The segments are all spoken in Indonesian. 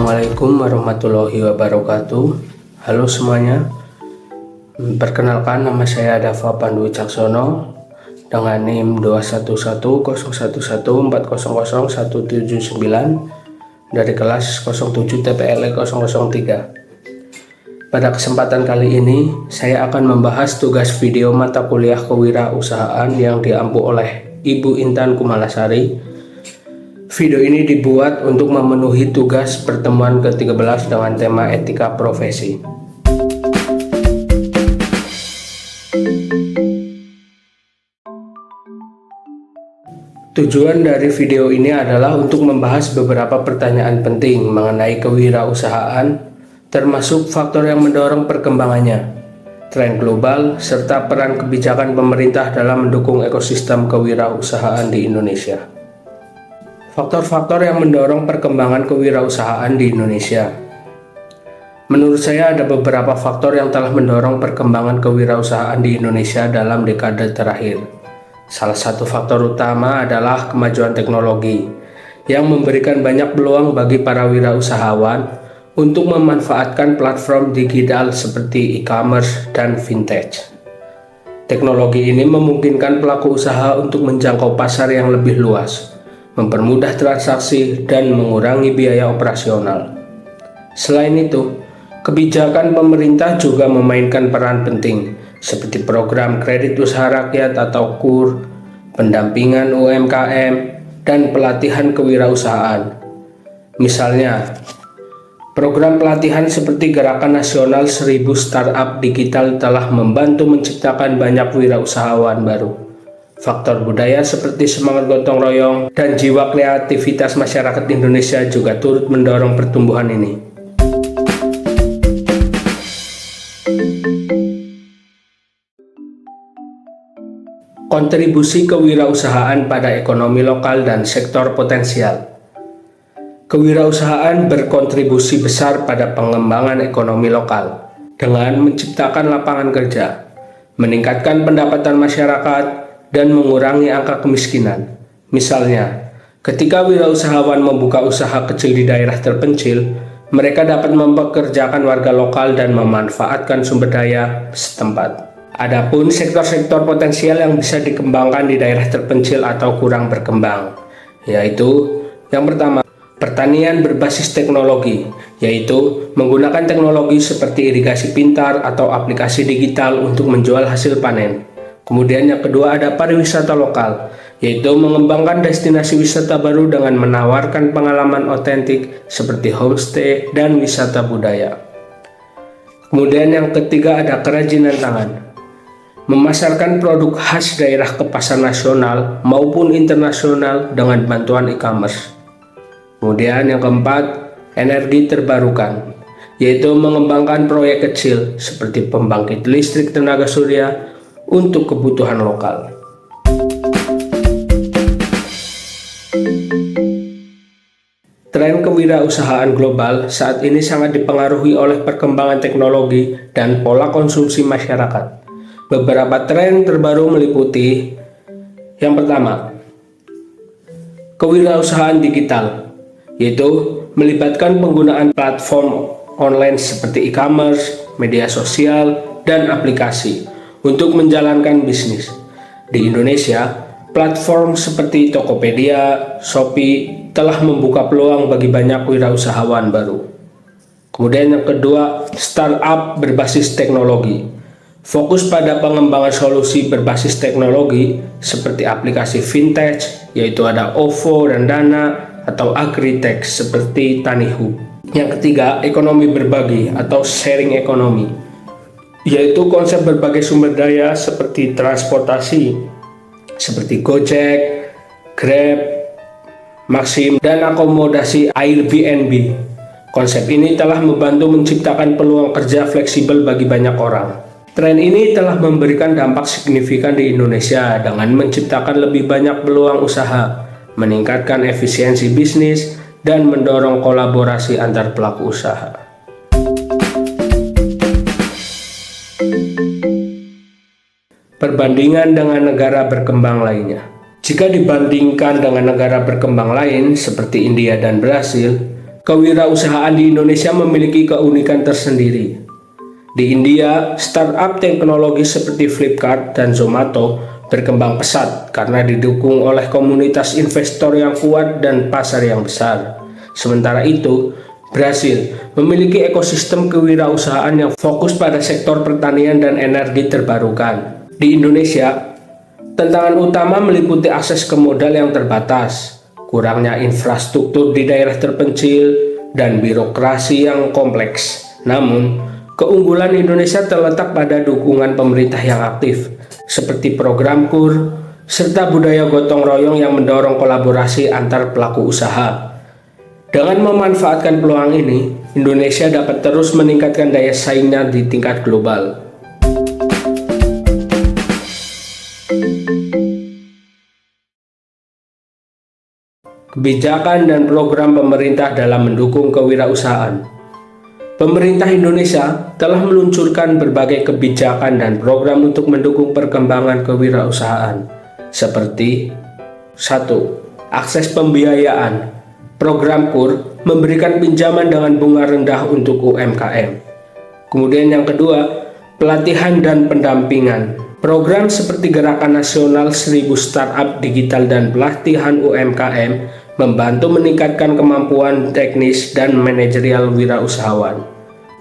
Assalamualaikum warahmatullahi wabarakatuh. Halo semuanya. Perkenalkan, nama saya Dava Pandu Wicaksono dengan NIM 2110400400179 dari kelas 07 TPL 003. Pada kesempatan kali ini, saya akan membahas tugas video mata kuliah kewirausahaan yang diampu oleh Ibu Intan Kumalasari. Video ini dibuat untuk memenuhi tugas pertemuan ke-13 dengan tema etika profesi. Tujuan dari video ini adalah untuk membahas beberapa pertanyaan penting mengenai kewirausahaan, termasuk faktor yang mendorong perkembangannya, tren global, serta peran kebijakan pemerintah dalam mendukung ekosistem kewirausahaan di Indonesia. Faktor-faktor yang mendorong perkembangan kewirausahaan di Indonesia. Menurut saya ada beberapa faktor yang telah mendorong perkembangan kewirausahaan di Indonesia dalam dekade terakhir. Salah satu faktor utama adalah kemajuan teknologi yang memberikan banyak peluang bagi para wirausahawan untuk memanfaatkan platform digital seperti e-commerce dan vintage. Teknologi ini memungkinkan pelaku usaha untuk menjangkau pasar yang lebih luas, mempermudah transaksi, dan mengurangi biaya operasional. Selain itu, kebijakan pemerintah juga memainkan peran penting, seperti program kredit usaha rakyat atau KUR, pendampingan UMKM, dan pelatihan kewirausahaan. Misalnya, program pelatihan seperti Gerakan Nasional 1000 Startup Digital telah membantu menciptakan banyak wirausahawan baru. Faktor budaya seperti semangat gotong royong dan jiwa kreativitas masyarakat Indonesia juga turut mendorong pertumbuhan ini. Kontribusi kewirausahaan pada ekonomi lokal dan sektor potensial. Kewirausahaan berkontribusi besar pada pengembangan ekonomi lokal dengan menciptakan lapangan kerja, meningkatkan pendapatan masyarakat, dan mengurangi angka kemiskinan. Misalnya, ketika wirausahawan membuka usaha kecil di daerah terpencil, mereka dapat mempekerjakan warga lokal dan memanfaatkan sumber daya setempat. Adapun sektor-sektor potensial yang bisa dikembangkan di daerah terpencil atau kurang berkembang, yaitu yang pertama, pertanian berbasis teknologi, yaitu menggunakan teknologi seperti irigasi pintar atau aplikasi digital untuk menjual hasil panen. Kemudian yang kedua ada pariwisata lokal, yaitu mengembangkan destinasi wisata baru dengan menawarkan pengalaman otentik seperti homestay dan wisata budaya. Kemudian yang ketiga ada kerajinan tangan, memasarkan produk khas daerah ke pasar nasional maupun internasional dengan bantuan e-commerce. Kemudian yang keempat, energi terbarukan, yaitu mengembangkan proyek kecil seperti pembangkit listrik tenaga surya untuk kebutuhan lokal. Tren kewirausahaan global saat ini sangat dipengaruhi oleh perkembangan teknologi dan pola konsumsi masyarakat. Beberapa tren terbaru meliputi yang pertama, kewirausahaan digital, yaitu melibatkan penggunaan platform online seperti e-commerce, media sosial, dan aplikasi untuk menjalankan bisnis. Di Indonesia, platform seperti Tokopedia, Shopee telah membuka peluang bagi banyak wirausahawan baru. Kemudian yang kedua, startup berbasis teknologi. Fokus pada pengembangan solusi berbasis teknologi seperti aplikasi vintage, yaitu ada OVO dan Dana, atau agritech seperti Tanihu. Yang ketiga, ekonomi berbagi atau sharing ekonomi, yaitu konsep berbagai sumber daya seperti transportasi, seperti Gojek, Grab, Maxim, dan akomodasi Airbnb. Konsep ini telah membantu menciptakan peluang kerja fleksibel bagi banyak orang. Tren ini telah memberikan dampak signifikan di Indonesia dengan menciptakan lebih banyak peluang usaha, meningkatkan efisiensi bisnis, dan mendorong kolaborasi antar pelaku usaha. Perbandingan dengan negara berkembang lainnya. Jika dibandingkan dengan negara berkembang lain seperti India dan Brasil, Kewirausahaan di Indonesia memiliki keunikan tersendiri. Di India, startup teknologi seperti Flipkart dan Zomato berkembang pesat karena didukung oleh komunitas investor yang kuat dan pasar yang besar. Sementara itu, Brasil memiliki ekosistem kewirausahaan yang fokus pada sektor pertanian dan energi terbarukan. Di Indonesia, tantangan utama meliputi akses ke modal yang terbatas, kurangnya infrastruktur di daerah terpencil, dan birokrasi yang kompleks. Namun, keunggulan Indonesia terletak pada dukungan pemerintah yang aktif, seperti program KUR, serta budaya gotong royong yang mendorong kolaborasi antar pelaku usaha. Dengan memanfaatkan peluang ini, Indonesia dapat terus meningkatkan daya saingnya di tingkat global. Kebijakan dan program pemerintah dalam mendukung kewirausahaan. Pemerintah Indonesia telah meluncurkan berbagai kebijakan dan program untuk mendukung perkembangan kewirausahaan, seperti 1. Akses pembiayaan. Program KUR memberikan pinjaman dengan bunga rendah untuk UMKM. Kemudian yang kedua, pelatihan dan pendampingan. Program seperti Gerakan Nasional 1000 Startup Digital dan pelatihan UMKM membantu meningkatkan kemampuan teknis dan manajerial wirausahawan.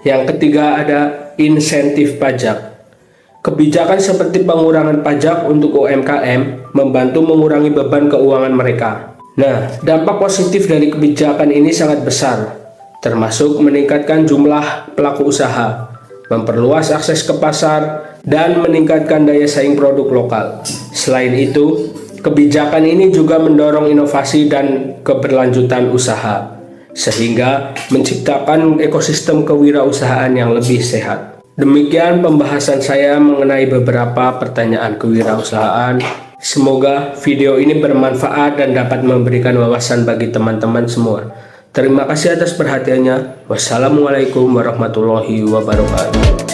Yang ketiga ada insentif pajak. Kebijakan seperti pengurangan pajak untuk UMKM membantu mengurangi beban keuangan mereka. Nah, dampak positif dari kebijakan ini sangat besar, termasuk meningkatkan jumlah pelaku usaha, memperluas akses ke pasar, dan meningkatkan daya saing produk lokal. Selain itu, kebijakan ini juga mendorong inovasi dan keberlanjutan usaha, sehingga menciptakan ekosistem kewirausahaan yang lebih sehat. Demikian pembahasan saya mengenai beberapa pertanyaan kewirausahaan. Semoga video ini bermanfaat dan dapat memberikan wawasan bagi teman-teman semua. Terima kasih atas perhatiannya. Wassalamualaikum warahmatullahi wabarakatuh.